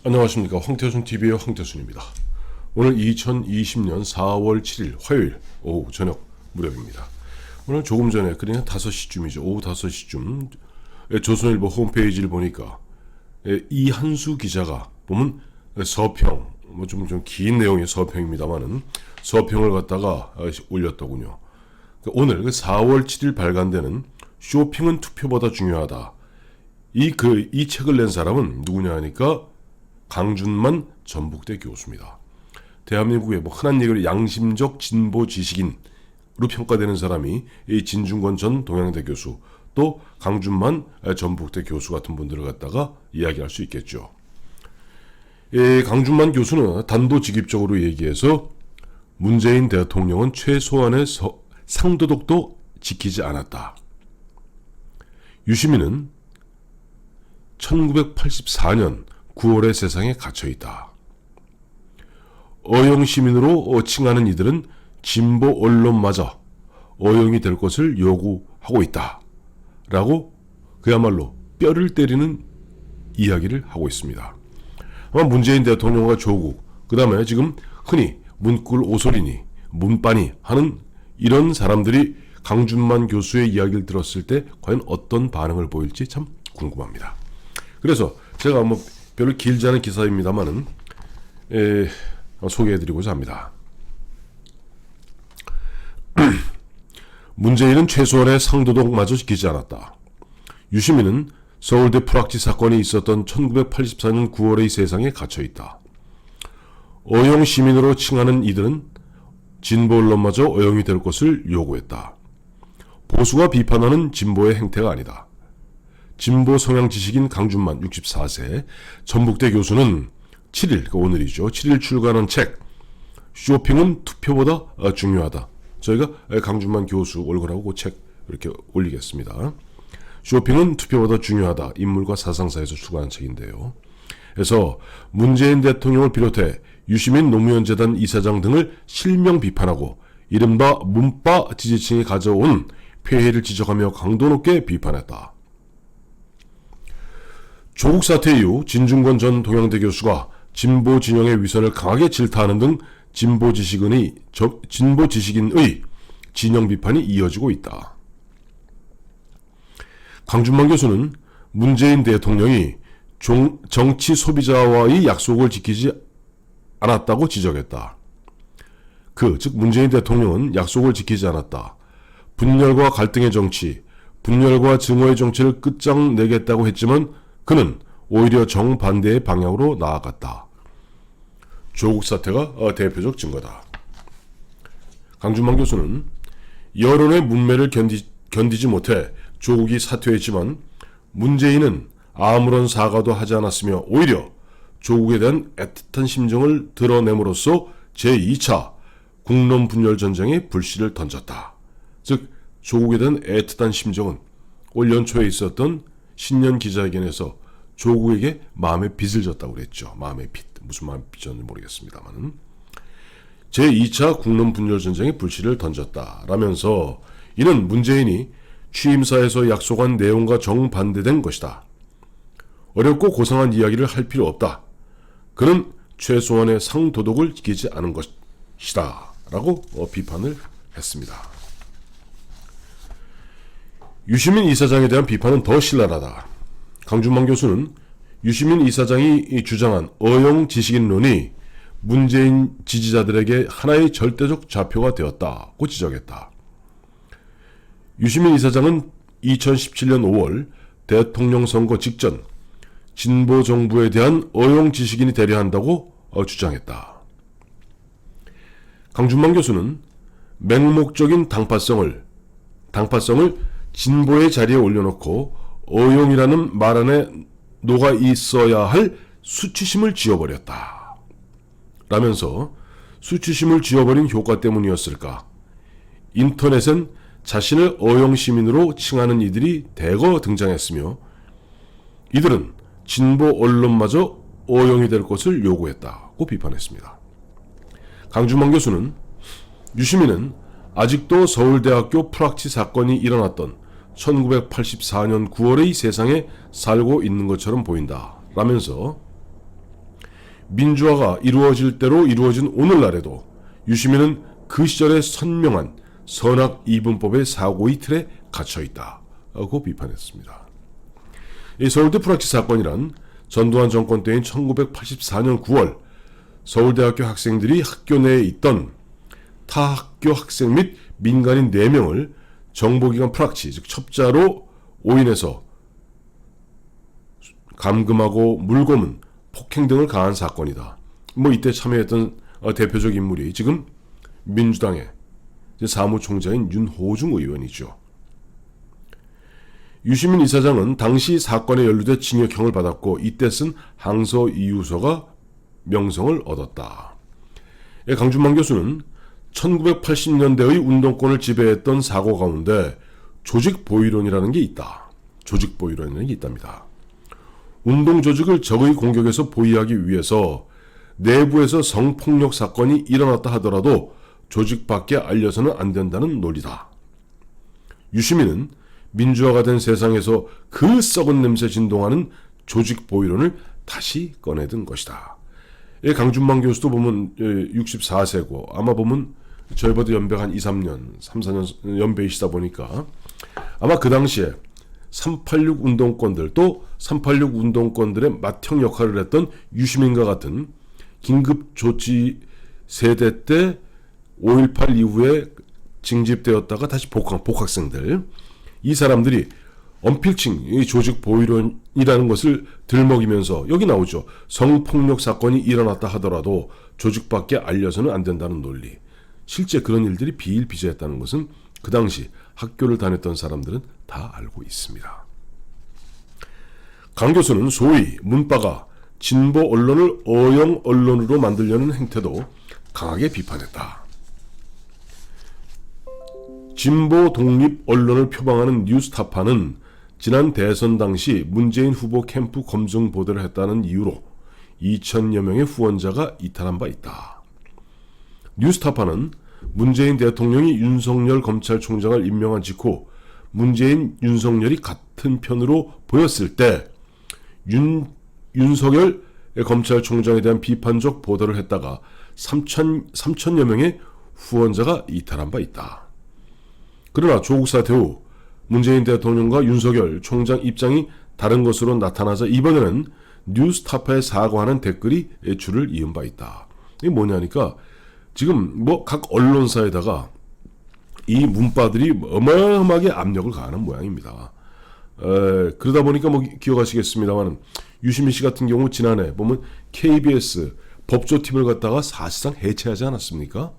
안녕하십니까. 황태순TV의 황태순입니다. 오늘 2020년 4월 7일 화요일 오후 저녁 무렵입니다. 오늘 조금 전에 그냥 5시쯤이죠. 오후 5시쯤 조선일보 홈페이지를 보니까 이한수 기자가 보면 서평, 좀 긴 내용의 서평입니다만은 서평을 갖다가 올렸더군요. 오늘 4월 7일 발간되는 쇼핑은 투표보다 중요하다. 이 책을 낸 사람은 누구냐 하니까 강준만 전북대 교수입니다. 대한민국의 흔한 얘기로 양심적 진보 지식인으로 평가되는 사람이 이 진중권 전 동양대 교수, 또 강준만 전북대 교수 같은 분들을 갖다가 이야기할 수 있겠죠. 강준만 교수는 단도직입적으로 얘기해서 문재인 대통령은 최소한의 상도덕도 지키지 않았다. 유시민은 1984년 9월의 세상에 갇혀있다. 어영시민으로 칭하는 이들은 진보 언론마저 어영이 될 것을 요구하고 있다. 라고 그야말로 뼈를 때리는 이야기를 하고 있습니다. 아마 문재인 대통령과 조국, 그 다음에 지금 흔히 문꿀 오소리니, 문빠니 하는 이런 사람들이 강준만 교수의 이야기를 들었을 때 과연 어떤 반응을 보일지 참 궁금합니다. 그래서 제가 별로 길지 않은 기사입니다만은 소개해드리고자 합니다. 문재인은 최소한의 상도덕마저 지키지 않았다. 유시민은 서울대 프락치 사건이 있었던 1984년 9월의 세상에 갇혀있다. 어영 시민으로 칭하는 이들은 진보 언론마저 어영이 될 것을 요구했다. 보수가 비판하는 진보의 행태가 아니다. 진보 성향 지식인 강준만 64세 전북대 교수는 7일, 오늘이죠. 7일 출간한 책 쇼핑은 투표보다 중요하다. 저희가 강준만 교수 얼굴하고 그 책 이렇게 올리겠습니다. 쇼핑은 투표보다 중요하다. 인물과 사상사에서 출간한 책인데요. 그래서 문재인 대통령을 비롯해 유시민 노무현재단 이사장 등을 실명 비판하고 이른바 문빠 지지층이 가져온 폐해를 지적하며 강도 높게 비판했다. 조국 사태 이후 진중권 전 동양대 교수가 진보 진영의 위선을 강하게 질타하는 등 진보 지식인의 진영 비판이 이어지고 있다. 강준만 교수는 문재인 대통령이 정치 소비자와의 약속을 지키지 않았다고 지적했다. 즉 문재인 대통령은 약속을 지키지 않았다. 분열과 갈등의 정치, 분열과 증오의 정치를 끝장내겠다고 했지만 그는 오히려 정반대의 방향으로 나아갔다. 조국 사태가 대표적 증거다. 강준만 교수는 여론의 문매를 견디지 못해 조국이 사퇴했지만 문재인은 아무런 사과도 하지 않았으며 오히려 조국에 대한 애틋한 심정을 드러냄으로써 제2차 국론 분열 전쟁에 불씨를 던졌다. 즉 조국에 대한 애틋한 심정은 올 연초에 있었던 신년 기자회견에서 조국에게 마음의 빚을 졌다고 그랬죠. 마음의 빚. 무슨 마음의 빚인지 모르겠습니다만 제2차 국론 분열 전쟁에 불씨를 던졌다. 라면서 이는 문재인이 취임사에서 약속한 내용과 정반대된 것이다. 어렵고 고상한 이야기를 할 필요 없다. 그는 최소한의 상도덕을 지키지 않은 것이다. 라고 비판을 했습니다. 유시민 이사장에 대한 비판은 더 신랄하다. 강준만 교수는 유시민 이사장이 주장한 어용 지식인론이 문재인 지지자들에게 하나의 절대적 좌표가 되었다고 지적했다. 유시민 이사장은 2017년 5월 대통령 선거 직전 진보 정부에 대한 어용 지식인이 되려 한다고 주장했다. 강준만 교수는 맹목적인 당파성을 진보의 자리에 올려놓고 어용이라는 말 안에 녹아 있어야 할 수치심을 지워버렸다. 라면서 수치심을 지워버린 효과 때문이었을까? 인터넷엔 자신을 어용시민으로 칭하는 이들이 대거 등장했으며 이들은 진보 언론마저 어용이 될 것을 요구했다고 비판했습니다. 강준만 교수는 유시민은 아직도 서울대학교 프락치 사건이 일어났던 1984년 9월의 세상에 살고 있는 것처럼 보인다. 라면서 민주화가 이루어질 대로 이루어진 오늘날에도 유시민은 그 시절의 선명한 선악 이분법의 사고의 틀에 갇혀있다고 비판했습니다. 이 서울대 프락치 사건이란 전두환 정권 때인 1984년 9월 서울대학교 학생들이 학교 내에 있던 타 학교 학생 및 민간인 4명을 정보기관 프락치, 즉 첩자로 오인해서 감금하고 물고문, 폭행 등을 가한 사건이다. 이때 참여했던 대표적 인물이 지금 민주당의 사무총장인 윤호중 의원이죠. 유시민 이사장은 당시 사건에 연루돼 징역형을 받았고 이때 쓴 항소 이유서가 명성을 얻었다. 강준만 교수는 1980년대의 운동권을 지배했던 사고 가운데 조직보위론이라는 게 있다. 조직보위론이라는 게 있답니다. 운동 조직을 적의 공격에서 보위하기 위해서 내부에서 성폭력 사건이 일어났다 하더라도 조직 밖에 알려서는 안 된다는 논리다. 유시민은 민주화가 된 세상에서 그 썩은 냄새 진동하는 조직보위론을 다시 꺼내든 것이다. 강준만 교수도 보면 64세고 아마 보면 저희보다 연배가 한 2, 3년, 3, 4년 연배이시다 보니까 아마 그 당시에 386 운동권들 또 386 운동권들의 맏형 역할을 했던 유시민과 같은 긴급조치 세대 때 5.18 이후에 징집되었다가 다시 복학생들 이 사람들이 언필칭 이 조직 보위론이라는 것을 들먹이면서 여기 나오죠. 성폭력 사건이 일어났다 하더라도 조직 밖에 알려서는 안 된다는 논리. 실제 그런 일들이 비일비재했다는 것은 그 당시 학교를 다녔던 사람들은 다 알고 있습니다. 강 교수는 소위 문파가 진보 언론을 어영 언론으로 만들려는 행태도 강하게 비판했다. 진보 독립 언론을 표방하는 뉴스타파는 지난 대선 당시 문재인 후보 캠프 검증 보도를 했다는 이유로 2,000여 명의 후원자가 이탈한 바 있다. 뉴스타파는 문재인 대통령이 윤석열 검찰총장을 임명한 직후 문재인, 윤석열이 같은 편으로 보였을 때 윤석열 검찰총장에 대한 비판적 보도를 했다가 3천여 명의 후원자가 이탈한 바 있다. 그러나 조국 사태 후 문재인 대통령과 윤석열 총장 입장이 다른 것으로 나타나자 이번에는 뉴스타파에 사과하는 댓글이 줄을 이은 바 있다. 이게 뭐냐니까 지금 각 언론사에다가 이 문파들이 어마어마하게 압력을 가하는 모양입니다. 그러다 보니까 기억하시겠습니다만 유시민 씨 같은 경우 지난해 보면 KBS 법조팀을 갖다가 사실상 해체하지 않았습니까?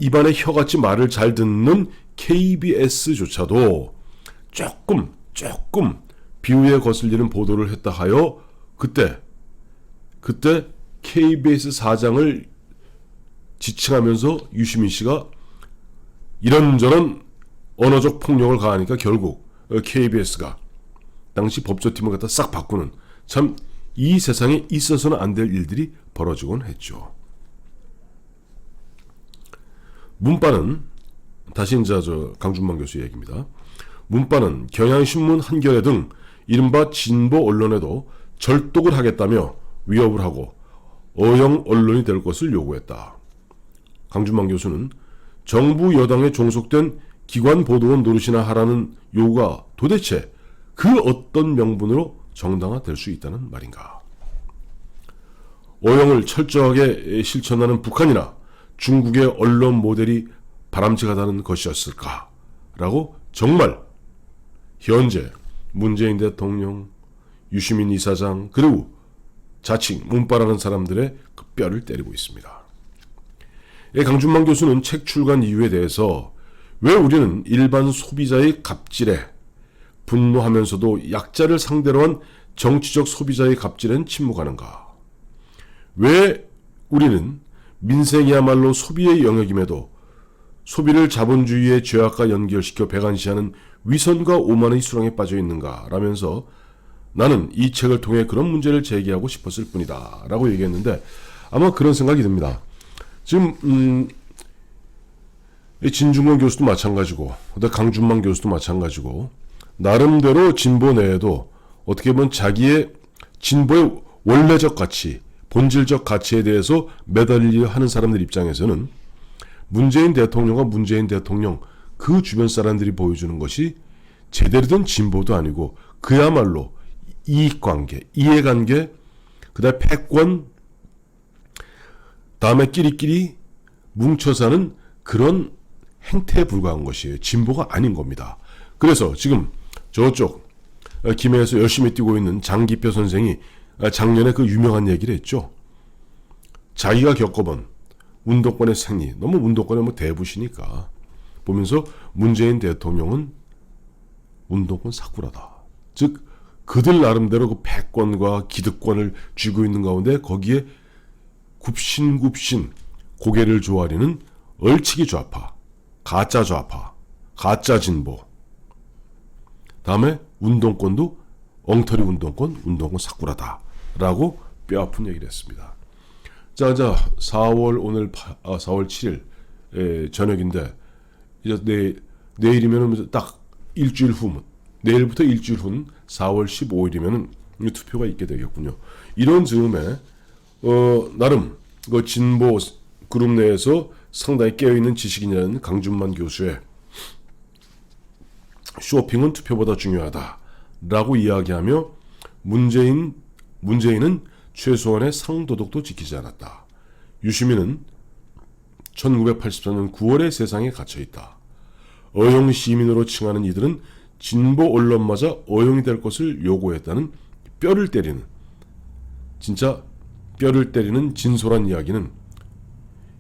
입안에 혀같이 말을 잘 듣는 KBS조차도 조금 비위에 거슬리는 보도를 했다 하여 그때 KBS 사장을 지칭하면서 유시민 씨가 이런저런 언어적 폭력을 가하니까 결국 KBS가 당시 법조팀을 갖다 싹 바꾸는 참 이 세상에 있어서는 안 될 일들이 벌어지곤 했죠. 문파는 다시 이제 강준만 교수 얘기입니다. 문파는 경향신문, 한겨레 등 이른바 진보 언론에도 절독을 하겠다며 위협을 하고 어영 언론이 될 것을 요구했다. 강준만 교수는 정부 여당에 종속된 기관 보도원 노릇이나 하라는 요구가 도대체 그 어떤 명분으로 정당화될 수 있다는 말인가. 어영을 철저하게 실천하는 북한이나 중국의 언론 모델이 바람직하다는 것이었을까? 라고 정말 현재 문재인 대통령, 유시민 이사장 그리고 자칭 문파라는 사람들의 그 뼈를 때리고 있습니다. 강준만 교수는 책 출간 이유에 대해서 왜 우리는 일반 소비자의 갑질에 분노하면서도 약자를 상대로 한 정치적 소비자의 갑질엔 침묵하는가? 왜 우리는 민생이야말로 소비의 영역임에도 소비를 자본주의의 죄악과 연결시켜 배관시하는 위선과 오만의 수렁에 빠져 있는가? 라면서 나는 이 책을 통해 그런 문제를 제기하고 싶었을 뿐이다. 라고 얘기했는데 아마 그런 생각이 듭니다. 지금 진중권 교수도 마찬가지고 강준만 교수도 마찬가지고 나름대로 진보 내에도 어떻게 보면 자기의 진보의 원래적 가치, 본질적 가치에 대해서 매달리려 하는 사람들 입장에서는 문재인 대통령과 문재인 대통령 그 주변 사람들이 보여주는 것이 제대로 된 진보도 아니고 그야말로 이익관계, 이해관계, 그다음에 패권, 다음에 끼리끼리 뭉쳐 사는 그런 행태에 불과한 것이에요. 진보가 아닌 겁니다. 그래서 지금 저쪽 김해에서 열심히 뛰고 있는 장기표 선생이 작년에 그 유명한 얘기를 했죠. 자기가 겪어본 운동권의 생리, 너무 운동권의 뭐 대부시니까 보면서 문재인 대통령은 운동권 사쿠라다. 즉 그들 나름대로 그 패권과 기득권을 쥐고 있는 가운데 거기에 굽신굽신 고개를 조아리는 얼치기 좌파, 가짜 좌파, 가짜 진보. 다음에 운동권도 엉터리 운동권, 운동권 사쿠라다라고 뼈아픈 얘기를 했습니다. 자, 4월 7일 저녁인데 이제 내일이면 딱 일주일 후, 내일부터 일주일 후는 4월 15일이면 투표가 있게 되겠군요. 이런 즈음에 나름 그 진보 그룹 내에서 상당히 깨어있는 지식인이라는 강준만 교수의 쇼핑은 투표보다 중요하다라고 이야기하며 문재인은 최소한의 상도덕도 지키지 않았다. 유시민은 1984년 9월에 세상에 갇혀있다. 어용 시민으로 칭하는 이들은 진보 언론마저 어용이 될 것을 요구했다는 뼈를 때리는, 진짜 뼈를 때리는 진솔한 이야기는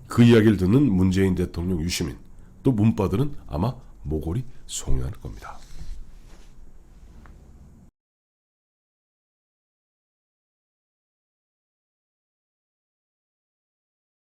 그 이야기를 듣는 문재인 대통령 유시민 또 문바들은 아마 모골이 송연할 겁니다.